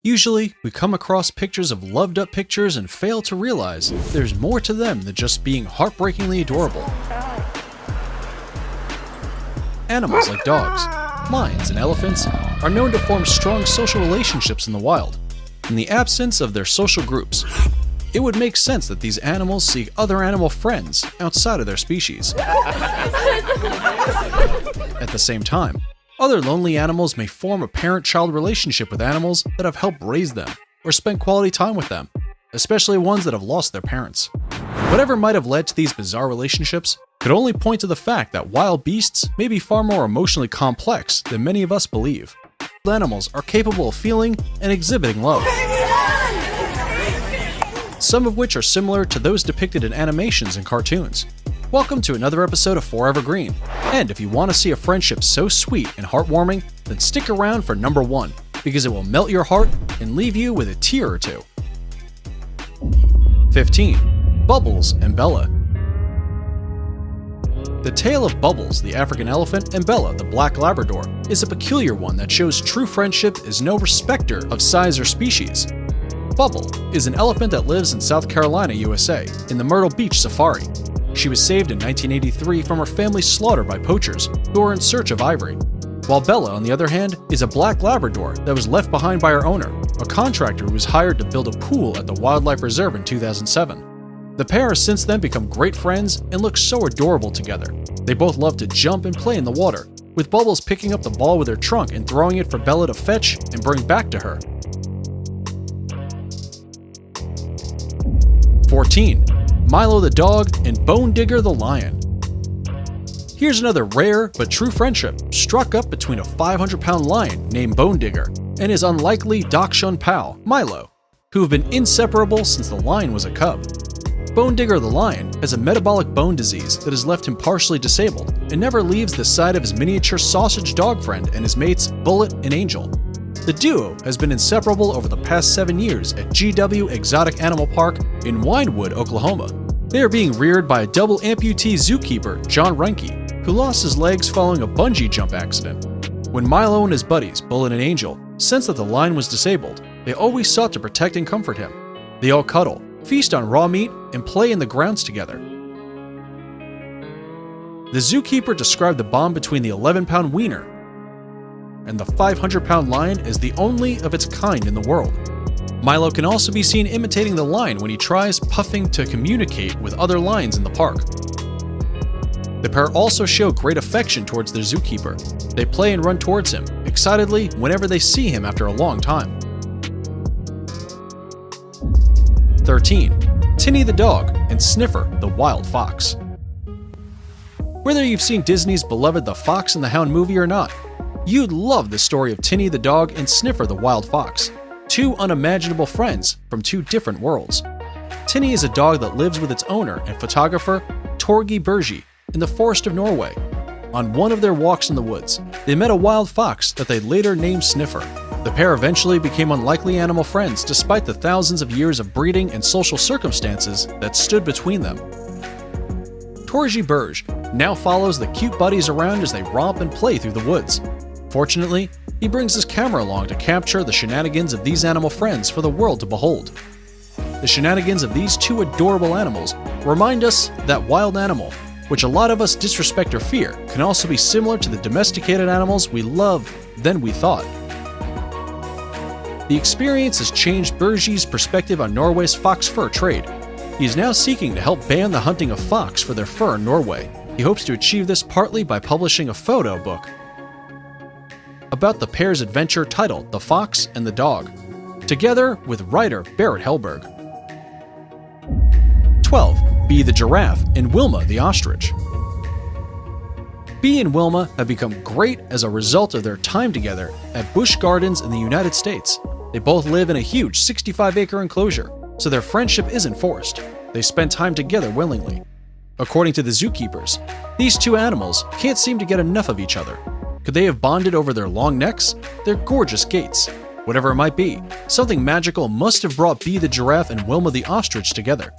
Usually, we come across pictures of loved up pictures and fail to realize there's more to them than just being heartbreakingly adorable. Animals like dogs, lions, and elephants are known to form strong social relationships in the wild. In the absence of their social groups, it would make sense that these animals seek other animal friends outside of their species. At the same time, other lonely animals may form a parent-child relationship with animals that have helped raise them or spent quality time with them, especially ones that have lost their parents. Whatever might have led to these bizarre relationships could only point to the fact that wild beasts may be far more emotionally complex than many of us believe. Animals are capable of feeling and exhibiting love, some of which are similar to those depicted in animations and cartoons. Welcome to another episode of Forever Green, and if you want to see a friendship so sweet and heartwarming, then stick around for number 1, because it will melt your heart and leave you with a tear or two. 15. Bubbles and Bella. The tale of Bubbles, the African elephant, and Bella, the black Labrador, is a peculiar one that shows true friendship is no respecter of size or species. Bubble is an elephant that lives in South Carolina, USA, in the Myrtle Beach Safari. She was saved in 1983 from her family's slaughter by poachers who were in search of ivory. While Bella, on the other hand, is a black Labrador that was left behind by her owner, a contractor who was hired to build a pool at the Wildlife Reserve in 2007. The pair has since then become great friends and look so adorable together. They both love to jump and play in the water, with Bubbles picking up the ball with her trunk and throwing it for Bella to fetch and bring back to her. 14. Milo the dog and Bone Digger the lion. Here's another rare but true friendship struck up between a 500-pound lion named Bone Digger and his unlikely Dachshund pal, Milo, who have been inseparable since the lion was a cub. Bone Digger the lion has a metabolic bone disease that has left him partially disabled and never leaves the side of his miniature sausage dog friend and his mates Bullet and Angel. The duo has been inseparable over the past 7 years at GW Exotic Animal Park in Winewood, Oklahoma. They are being reared by a double amputee zookeeper, John Reinke, who lost his legs following a bungee jump accident. When Milo and his buddies, Bullet and Angel, sensed that the lion was disabled, they always sought to protect and comfort him. They all cuddle, feast on raw meat, and play in the grounds together. The zookeeper described the bond between the 11-pound wiener and the 500-pound lion as the only of its kind in the world. Milo can also be seen imitating the lion when he tries puffing to communicate with other lions in the park. The pair also show great affection towards their zookeeper. They play and run towards him, excitedly whenever they see him after a long time. 13. Tinny the dog and Sniffer the wild fox. Whether you've seen Disney's beloved The Fox and the Hound movie or not, you'd love the story of Tinny the dog and Sniffer the wild fox, two unimaginable friends from two different worlds. Tinny is a dog that lives with its owner and photographer, Torgy Bergi, in the forest of Norway. On one of their walks in the woods, they met a wild fox that they later named Sniffer. The pair eventually became unlikely animal friends despite the thousands of years of breeding and social circumstances that stood between them. Torgy Bergi now follows the cute buddies around as they romp and play through the woods. Fortunately, he brings his camera along to capture the shenanigans of these animal friends for the world to behold. The shenanigans of these two adorable animals remind us that wild animal, which a lot of us disrespect or fear, can also be similar to the domesticated animals we love than we thought. The experience has changed Bergi's perspective on Norway's fox fur trade. He is now seeking to help ban the hunting of fox for their fur in Norway. He hopes to achieve this partly by publishing a photo book about the pair's adventure titled The Fox and the Dog, together with writer Barrett Hellberg. 12. Bee the giraffe and Wilma the ostrich. Bee and Wilma have become great as a result of their time together at Busch Gardens in the United States. They both live in a huge 65-acre enclosure, so their friendship isn't forced. They spend time together willingly. According to the zookeepers, these two animals can't seem to get enough of each other. Could they have bonded over their long necks, their gorgeous gaits? Whatever it might be, something magical must have brought Bee the giraffe and Wilma the ostrich together.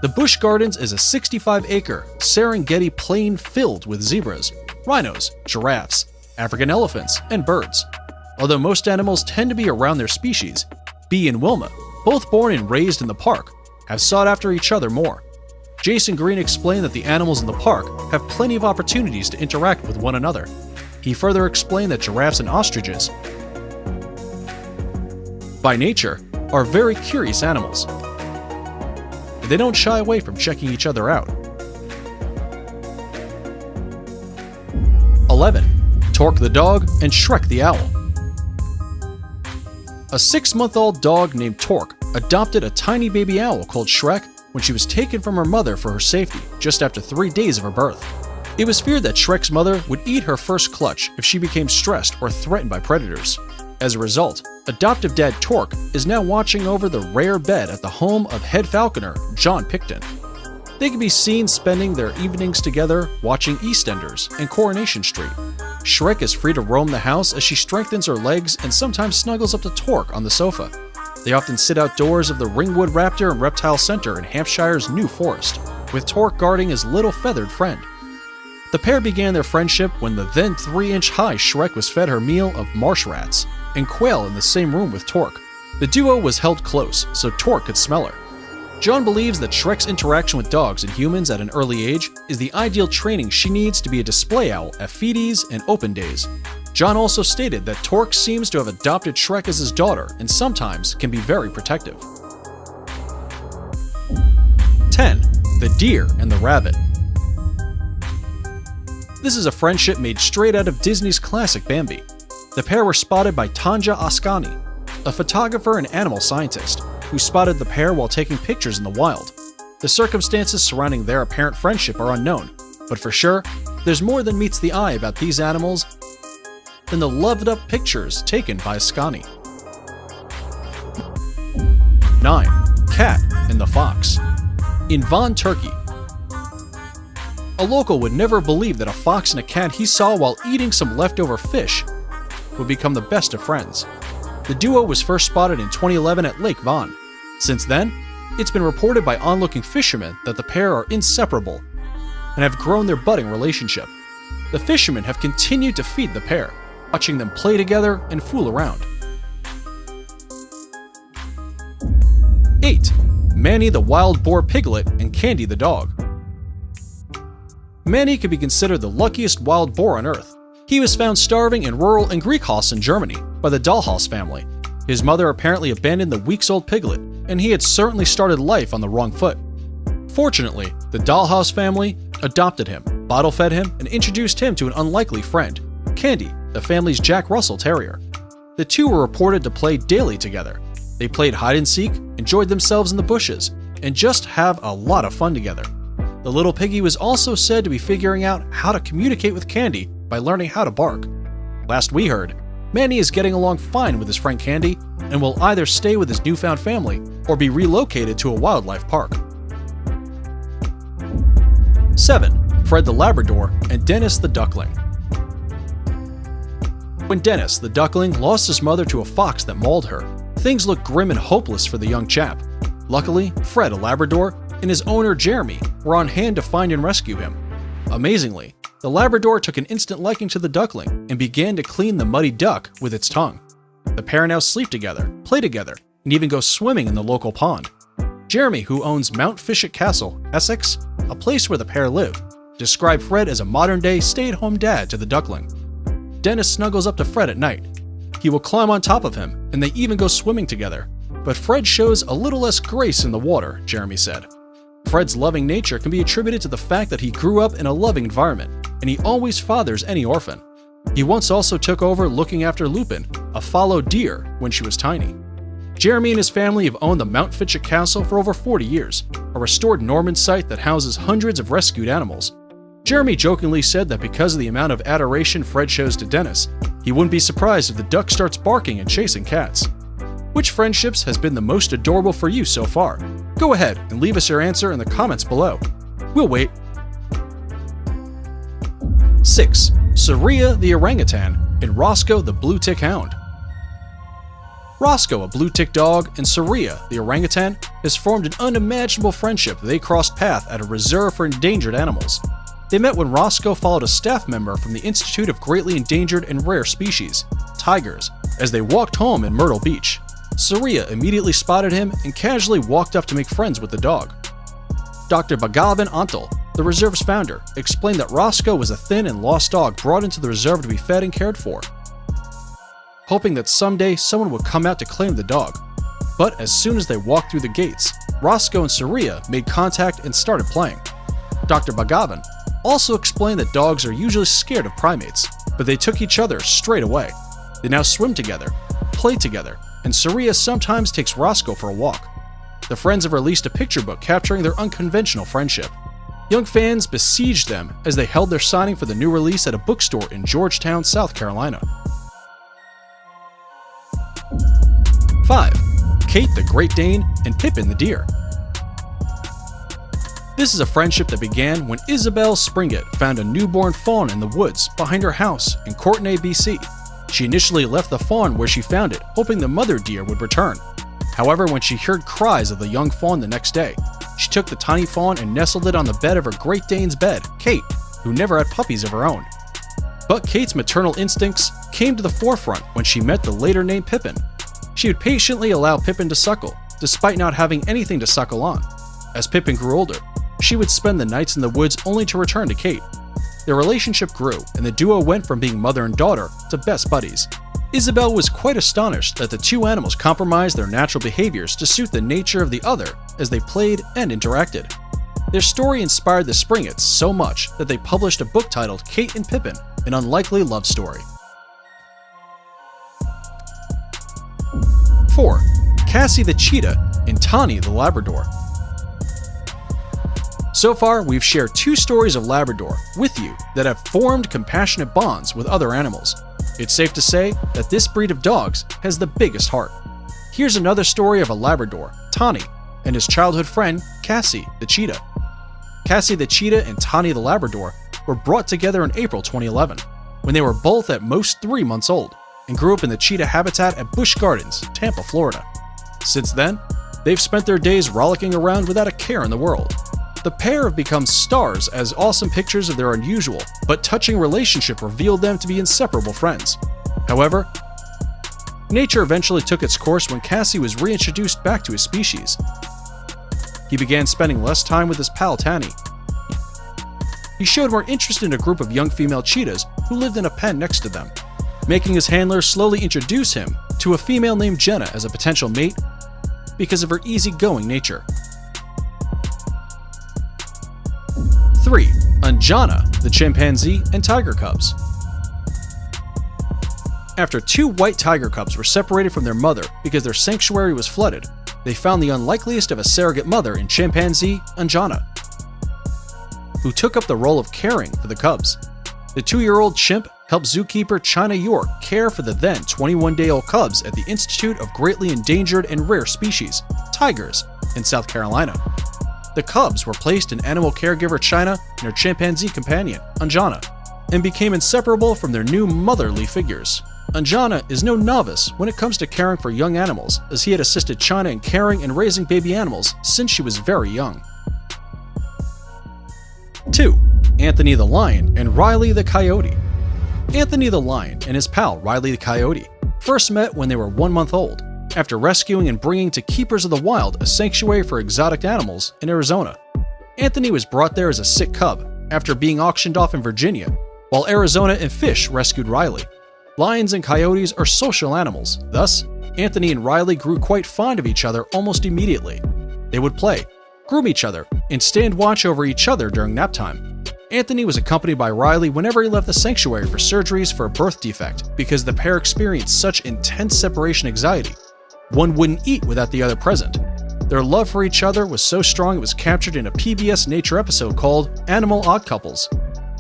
The Busch Gardens is a 65-acre Serengeti plain filled with zebras, rhinos, giraffes, African elephants, and birds. Although most animals tend to be around their species, Bee and Wilma, both born and raised in the park, have sought after each other more. Jason Green explained that the animals in the park have plenty of opportunities to interact with one another. He further explained that giraffes and ostriches, by nature, are very curious animals. They don't shy away from checking each other out. 11. Torque the dog and Shrek the owl. A 6-month-old dog named Torque adopted a tiny baby owl called Shrek when she was taken from her mother for her safety just after 3 days of her birth. It was feared that Shrek's mother would eat her first clutch if she became stressed or threatened by predators. As a result, adoptive dad Torque is now watching over the rare bed at the home of head falconer John Picton. They can be seen spending their evenings together watching EastEnders and Coronation Street. Shrek is free to roam the house as she strengthens her legs and sometimes snuggles up to Torque on the sofa. They often sit outdoors of the Ringwood Raptor and Reptile Center in Hampshire's New Forest, with Torque guarding his little feathered friend. The pair began their friendship when the then 3-inch-high Shrek was fed her meal of marsh rats and quail in the same room with Torque. The duo was held close so Torque could smell her. John believes that Shrek's interaction with dogs and humans at an early age is the ideal training she needs to be a display owl at feeties and open days. John also stated that Torque seems to have adopted Shrek as his daughter and sometimes can be very protective. 10. The deer and the rabbit. This is a friendship made straight out of Disney's classic Bambi. The pair were spotted by Tanja Ascani, a photographer and animal scientist, who spotted the pair while taking pictures in the wild. The circumstances surrounding their apparent friendship are unknown, but for sure, there's more than meets the eye about these animals than the loved-up pictures taken by Ascani. 9. Cat and the Fox. In Vaughan, Turkey, a local would never believe that a fox and a cat he saw while eating some leftover fish would become the best of friends. The duo was first spotted in 2011 at Lake Vaughan. Since then, it's been reported by onlooking fishermen that the pair are inseparable and have grown their budding relationship. The fishermen have continued to feed the pair, watching them play together and fool around. 8. Manny the wild boar piglet and Candy the dog. Manny could be considered the luckiest wild boar on Earth. He was found starving in rural Engriechhaus in Germany by the Dahlhaus family. His mother apparently abandoned the weeks-old piglet, and he had certainly started life on the wrong foot. Fortunately, the Dahlhaus family adopted him, bottle-fed him, and introduced him to an unlikely friend, Candy, the family's Jack Russell Terrier. The two were reported to play daily together. They played hide-and-seek, enjoyed themselves in the bushes, and just have a lot of fun together. The little piggy was also said to be figuring out how to communicate with Candy by learning how to bark. Last we heard, Manny is getting along fine with his friend Candy and will either stay with his newfound family or be relocated to a wildlife park. 7. Fred the Labrador and Dennis the duckling. When Dennis the duckling lost his mother to a fox that mauled her, things looked grim and hopeless for the young chap. Luckily, Fred, a Labrador, and his owner Jeremy were on hand to find and rescue him. Amazingly, the Labrador took an instant liking to the duckling and began to clean the muddy duck with its tongue. The pair now sleep together, play together, and even go swimming in the local pond. Jeremy, who owns Mount Fishett Castle, Essex, a place where the pair live, described Fred as a modern-day stay-at-home dad to the duckling. Dennis snuggles up to Fred at night. He will climb on top of him, and they even go swimming together. But Fred shows a little less grace in the water, Jeremy said. Fred's loving nature can be attributed to the fact that he grew up in a loving environment, and he always fathers any orphan. He once also took over looking after Lupin, a fallow deer, when she was tiny. Jeremy and his family have owned the Mount Fitchett Castle for over 40 years, a restored Norman site that houses hundreds of rescued animals. Jeremy jokingly said that because of the amount of adoration Fred shows to Dennis, he wouldn't be surprised if the duck starts barking and chasing cats. Which friendships has been the most adorable for you so far? Go ahead and leave us your answer in the comments below. We'll wait. 6. Saria the orangutan and Roscoe the blue tick hound. Roscoe, a blue tick dog, and Saria the orangutan has formed an unimaginable friendship. They crossed paths at a reserve for endangered animals. They met when Roscoe followed a staff member from the Institute of Greatly Endangered and Rare Species, tigers, As they walked home in Myrtle Beach, Surya immediately spotted him and casually walked up to make friends with the dog. Dr. Bhagavan Antal, the reserve's founder, explained that Roscoe was a thin and lost dog brought into the reserve to be fed and cared for, hoping that someday someone would come out to claim the dog. But as soon as they walked through the gates, Roscoe and Surya made contact and started playing. Dr. Bhagavan also explained that dogs are usually scared of primates, but they took each other straight away. They now swim together, play together, and Surya sometimes takes Roscoe for a walk. The friends have released a picture book capturing their unconventional friendship. Young fans besieged them as they held their signing for the new release at a bookstore in Georgetown, South Carolina. 5. Kate the Great Dane and Pippin the Deer. This is a friendship that began when Isabel Springett found a newborn fawn in the woods behind her house in Courtenay, BC. She initially left the fawn where she found it, hoping the mother deer would return. However, when she heard cries of the young fawn the next day, she took the tiny fawn and nestled it on the bed of her Great Dane's bed, Kate, who never had puppies of her own. But Kate's maternal instincts came to the forefront when she met the later named Pippin. She would patiently allow Pippin to suckle, despite not having anything to suckle on. As Pippin grew older, she would spend the nights in the woods only to return to Kate. Their relationship grew, and the duo went from being mother and daughter to best buddies. Isabel was quite astonished that the two animals compromised their natural behaviors to suit the nature of the other as they played and interacted. Their story inspired the Springetts so much that they published a book titled Kate and Pippin, an Unlikely Love Story. 4. Cassie the Cheetah and Tawny the Labrador. So far, we've shared 2 stories of Labrador with you that have formed compassionate bonds with other animals. It's safe to say that this breed of dogs has the biggest heart. Here's another story of a Labrador, Tawny, and his childhood friend, Cassie the Cheetah. Cassie the Cheetah and Tawny the Labrador were brought together in April 2011, when they were both at most 3 months old, and grew up in the cheetah habitat at Busch Gardens, Tampa, Florida. Since then, they've spent their days rollicking around without a care in the world. The pair have become stars as awesome pictures of their unusual but touching relationship revealed them to be inseparable friends. However, nature eventually took its course when Cassie was reintroduced back to his species. He began spending less time with his pal Tawny. He showed more interest in a group of young female cheetahs who lived in a pen next to them, making his handler slowly introduce him to a female named Jenna as a potential mate because of her easygoing nature. 3. Anjana, the chimpanzee and tiger cubs. After 2 white tiger cubs were separated from their mother because their sanctuary was flooded, they found the unlikeliest of a surrogate mother in chimpanzee Anjana, who took up the role of caring for the cubs. The 2-year-old chimp helped zookeeper China York care for the then 21-day-old cubs at the Institute of Greatly Endangered and Rare Species, tigers, in South Carolina. The cubs were placed in animal caregiver China and her chimpanzee companion, Anjana, and became inseparable from their new motherly figures. Anjana is no novice when it comes to caring for young animals, as he had assisted China in caring and raising baby animals since she was very young. 2. Anthony the Lion and Riley the Coyote. Anthony the Lion and his pal Riley the Coyote first met when they were 1 month old, after rescuing and bringing to Keepers of the Wild, a sanctuary for exotic animals in Arizona. Anthony was brought there as a sick cub after being auctioned off in Virginia, while Arizona and Fish rescued Riley. Lions and coyotes are social animals, thus, Anthony and Riley grew quite fond of each other almost immediately. They would play, groom each other, and stand watch over each other during nap time. Anthony was accompanied by Riley whenever he left the sanctuary for surgeries for a birth defect because the pair experienced such intense separation anxiety. One wouldn't eat without the other present. Their love for each other was so strong it was captured in a PBS Nature episode called Animal Odd Couples.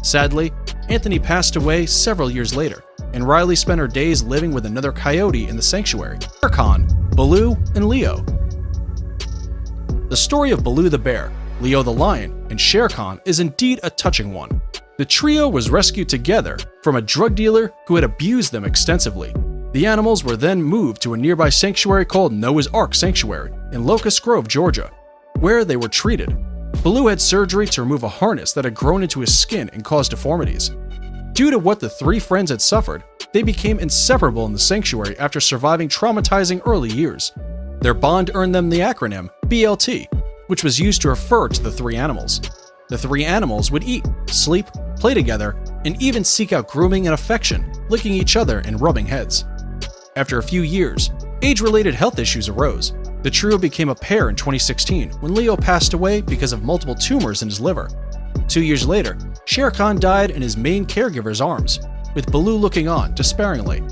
Sadly, Anthony passed away several years later, and Riley spent her days living with another coyote in the sanctuary, Shere Khan, Baloo, and Leo. The story of Baloo the bear, Leo the lion, and Shere Khan is indeed a touching one. The trio was rescued together from a drug dealer who had abused them extensively. The animals were then moved to a nearby sanctuary called Noah's Ark Sanctuary in Locust Grove, Georgia, where they were treated. Baloo had surgery to remove a harness that had grown into his skin and caused deformities. Due to what the 3 friends had suffered, they became inseparable in the sanctuary after surviving traumatizing early years. Their bond earned them the acronym BLT, which was used to refer to the three animals. The three animals would eat, sleep, play together, and even seek out grooming and affection, licking each other and rubbing heads. After a few years, age-related health issues arose. The trio became a pair in 2016 when Leo passed away because of multiple tumors in his liver. 2 years later, Shere Khan died in his main caregiver's arms, with Baloo looking on despairingly.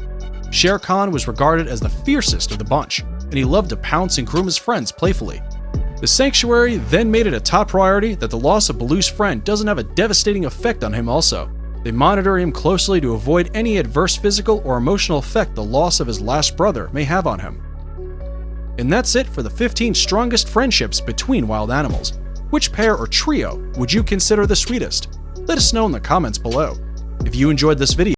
Shere Khan was regarded as the fiercest of the bunch, and he loved to pounce and groom his friends playfully. The sanctuary then made it a top priority that the loss of Baloo's friend doesn't have a devastating effect on him also. They monitor him closely to avoid any adverse physical or emotional effect the loss of his last brother may have on him. And that's it for the 15 strongest friendships between wild animals. Which pair or trio would you consider the sweetest? Let us know in the comments below. If you enjoyed this video,